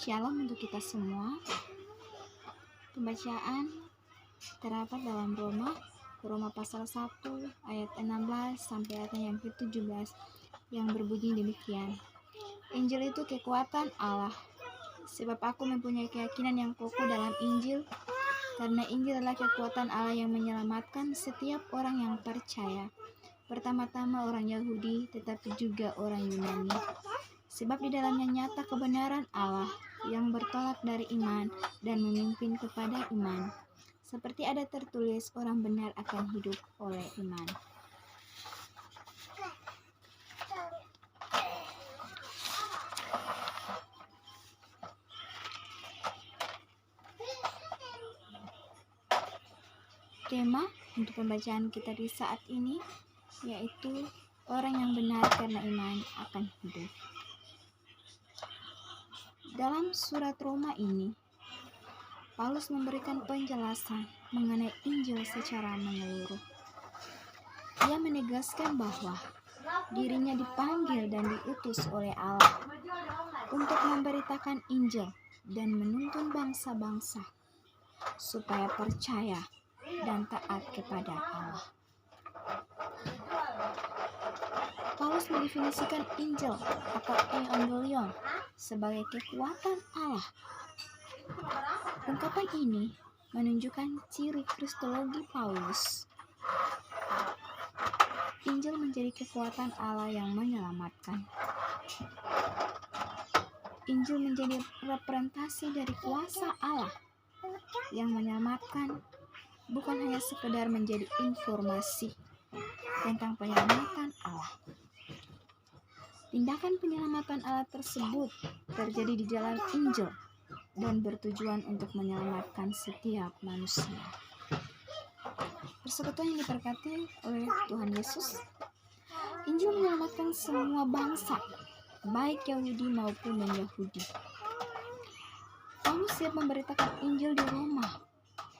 Shalom untuk kita semua. Pembacaan terdapat dalam Roma pasal 1 ayat 16 sampai ayat yang ke-17 yang berbunyi demikian. Injil itu kekuatan Allah. Sebab aku mempunyai keyakinan yang kokoh dalam Injil, karena Injil adalah kekuatan Allah yang menyelamatkan setiap orang yang percaya. Pertama-tama orang Yahudi, tetapi juga orang Yunani. Sebab di dalamnya nyata kebenaran Allah yang bertolak dari iman dan memimpin kepada iman. Seperti ada tertulis, orang benar akan hidup oleh iman. Tema untuk pembacaan kita di saat ini yaitu orang yang benar karena iman akan hidup. Dalam surat Roma ini, Paulus memberikan penjelasan mengenai Injil secara menyeluruh. Ia menegaskan bahwa dirinya dipanggil dan diutus oleh Allah untuk memberitakan Injil dan menuntun bangsa-bangsa supaya percaya dan taat kepada Allah. Paulus mendefinisikan Injil atau Evangelion sebagai kekuatan Allah. Ungkapan ini menunjukkan ciri kristologi Paulus. Injil menjadi kekuatan Allah yang menyelamatkan. Injil menjadi representasi dari kuasa Allah yang menyelamatkan, bukan hanya sekedar menjadi informasi tentang penyelamatan Allah. Tindakan penyelamatan Allah tersebut terjadi di dalam Injil dan bertujuan untuk menyelamatkan setiap manusia. Persekutuan yang diberkati oleh Tuhan Yesus, Injil menyelamatkan semua bangsa, baik Yahudi maupun non-Yahudi. Paulus siap memberitakan Injil di Roma,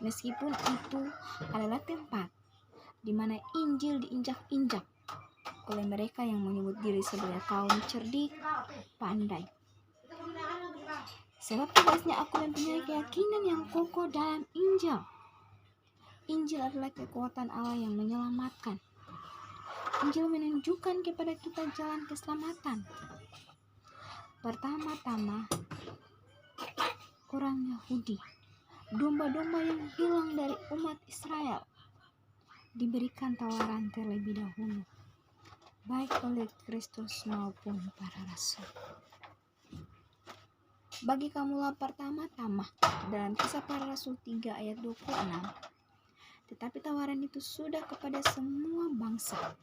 meskipun itu adalah tempat di mana Injil diinjak-injak oleh mereka yang menyebut diri sebagai kaum cerdik, pandai. Sebab tugasnya aku mempunyai keyakinan yang kokoh dalam Injil. Injil adalah kekuatan Allah yang menyelamatkan. Injil menunjukkan kepada kita jalan keselamatan. Pertama-tama, orang Yahudi, domba-domba yang hilang dari umat Israel, diberikan tawaran terlebih dahulu, baik oleh Kristus maupun para rasul. Bagi kamulah pertama-tama dalam Kisah Para Rasul 3 ayat 26. Tetapi tawaran itu sudah kepada semua bangsa.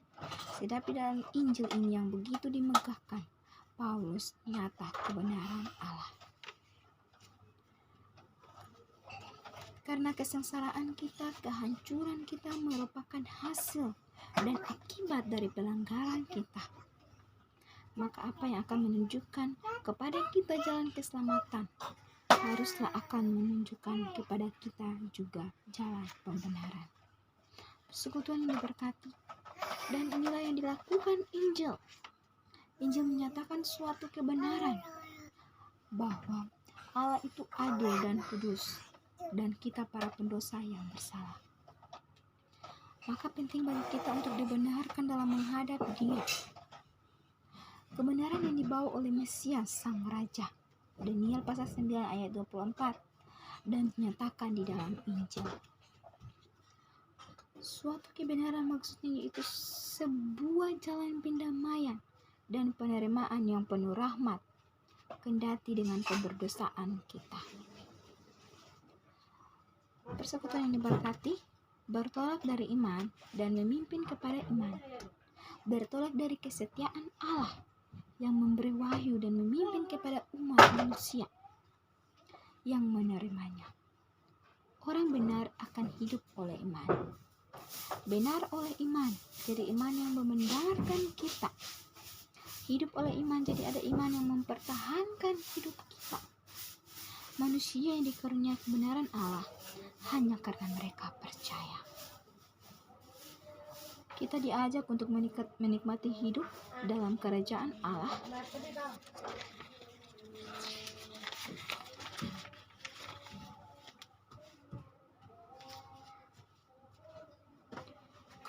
Sebab dalam Injil ini yang begitu dimegahkan, Paulus nyata kebenaran Allah. Karena kesengsaraan kita, kehancuran kita merupakan hasil dan akibat dari pelanggaran kita. Maka apa yang akan menunjukkan kepada kita jalan keselamatan, haruslah akan menunjukkan kepada kita juga jalan pembenaran. Persekutuan yang diberkati, dan inilah yang dilakukan Injil. Injil menyatakan suatu kebenaran bahwa Allah itu adil dan kudus, dan kita para pendosa yang bersalah. Maka penting bagi kita untuk dibenarkan dalam menghadap Dia. Kebenaran yang dibawa oleh Mesias Sang Raja, Daniel pasal 9 ayat 24, dan dinyatakan di dalam Injil. Suatu kebenaran maksudnya yaitu sebuah jalan pendamaian dan penerimaan yang penuh rahmat, kendati dengan keberdosaan kita. Persekutuan yang diberkati, bertolak dari iman dan memimpin kepada iman. Bertolak dari kesetiaan Allah yang memberi wahyu dan memimpin kepada umat manusia yang menerimanya. Orang benar akan hidup oleh iman. Benar oleh iman, jadi iman yang membenarkan kita. Hidup oleh iman, jadi ada iman yang mempertahankan hidup kita. Manusia yang dikaruniai kebenaran Allah hanya karena mereka percaya. Kita diajak untuk menikmati hidup dalam kerajaan Allah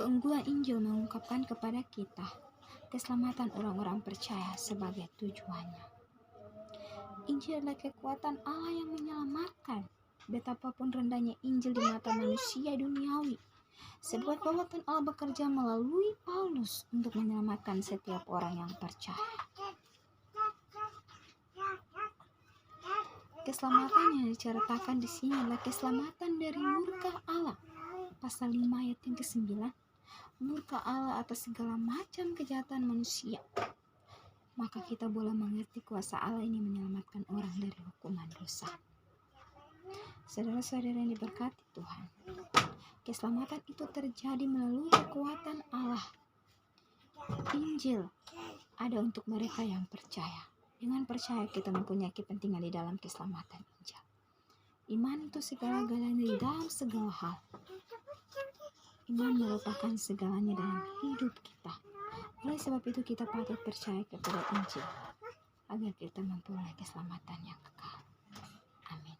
Keunggulan Injil mengungkapkan kepada kita keselamatan orang-orang percaya sebagai tujuannya. Injil adalah kekuatan Allah yang menyelamatkan. Betapapun rendahnya Injil di mata manusia duniawi, sebab kekuatan Allah bekerja melalui Paulus untuk menyelamatkan setiap orang yang percaya. Keselamatan yang diceritakan di sini adalah keselamatan dari murka Allah. Pasal 5 ayat yang ke-9, murka Allah atas segala macam kejahatan manusia. Maka kita boleh mengerti kuasa Allah ini menyelamatkan orang dari hukuman dosa. Saudara-saudara yang diberkati Tuhan, keselamatan itu terjadi melalui kekuatan Allah. Injil ada untuk mereka yang percaya. Dengan percaya kita mempunyai kepentingan di dalam keselamatan Injil. Iman itu segala-galanya di dalam segala hal. Iman merupakan segalanya dalam hidup kita. Oleh sebab itu kita patut percaya kepada Injil agar kita memperoleh keselamatan yang kekal. Amin.